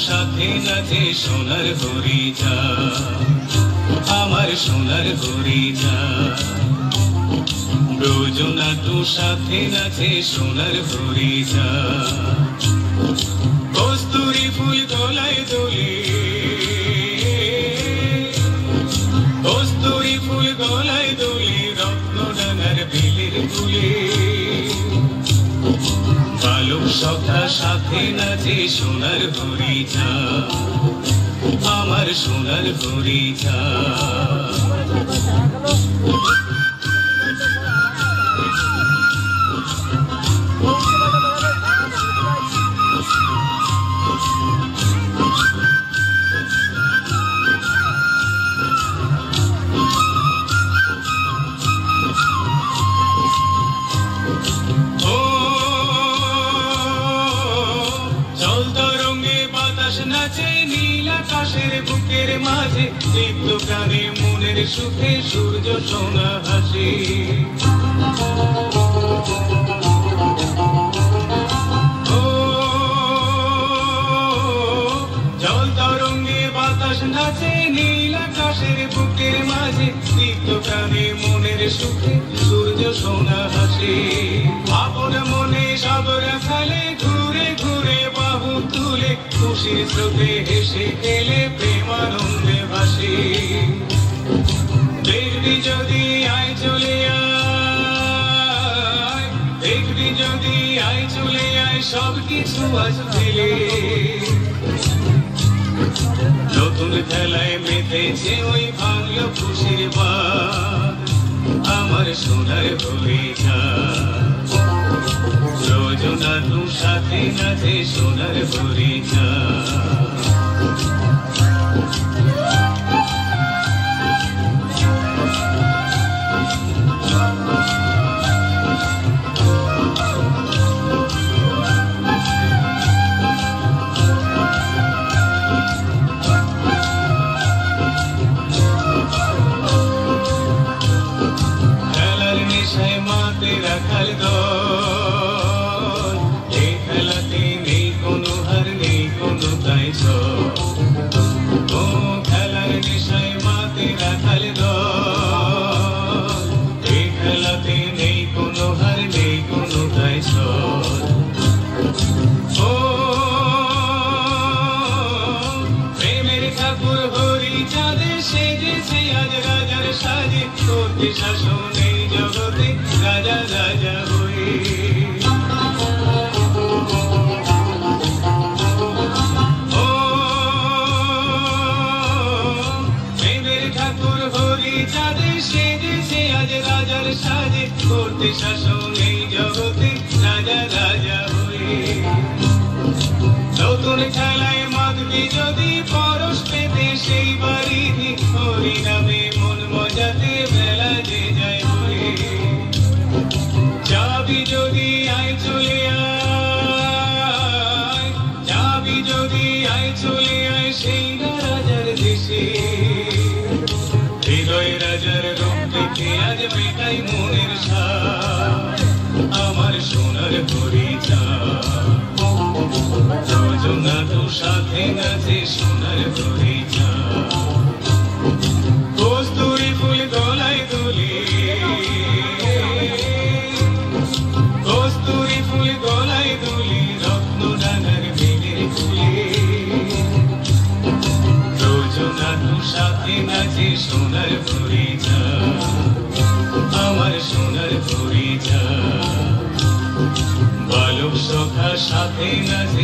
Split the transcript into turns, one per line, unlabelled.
সাথে নাচে সোনার হরিজা আমার সোনার হরিজা রোজনা তো সাথে নাচে সোনার হরিজা কস্তুরী ফুল গলায় দোলে কস্তুরী ফুল গলায় দোলে রত্নডাঙ্গার বেলের ফুলে বালক সখা সাথে নাচে সোনার হরিজা আমার সোনার হরিজা বুকের মাঝে দীপ্ত প্রাণে মনের সুখে সূর্য সোনা হাসি জল তরঙ্গে বাতাস নাচে নীল আকাশের বুকের মাঝে দীপ্ত প্রাণে মনের সুখে সূর্য সোনা হাসি আপন মনে সব রাখালে ঘুরে ঘুরে বাহু তুলে খুশির স্রোতে হেসে খেলে প্রেমানন্দে ভাসি দেখবি যদি আয় চলে আয় দেখবি যদি আয় চলে আয় সব কিছু আজ ফেলে নতুন খেলায় মেতেছে ওই ভাঙল খুশির বাঁধ আমার সোনার হরিজা রোজনা তু সাথে নাচে সোনার হরিজা খেলার নেশায় মাতে রাখাল দল এই খেলাতে নেই কোনো হার নেই কোনো তাই ও খেলার নেশায় মাতে রাখাল দল এই খেলাতে নেই কোনো হার নেই কোনো তাই ও প্রেমের ঠাকুর হরিচাঁদে সেজেছে আজ রাজার সাজে করতে শাসন এই জগতে রাজা রাজা হয়ে ও প্রেমের ঠাকুর হরিচাঁদে সেজেছে আজ রাজার সাজে করতে শাসন এই জগতে রাজা রাজা হয়ে নতুন খেলায় মাতবি যদি পরশ পেতে সেই বাড়িতে হরি নামে মন মজাতে বেলা যে যায় হয়ে যাবি যদি আয় চলে আয় যাবি যদি আয় চলে আয় সেই রাজার দেশে হৃদয় রাজার রূপ দেখে আজ মেটাই মনের সাথ আমার সোনার হরিজা রোজনা তো সাথে নাচে সোনার হরিজা কস্তুরী ফুল গলায় দোলে কস্তুরী ফুল গলায় দোলে রত্নডাঙ্গার বেলের ফুলে রোজনা তো সাথে নাচে সোনার হরিজা আমার সোনার হরিজা বালক সখা সাথে নাচে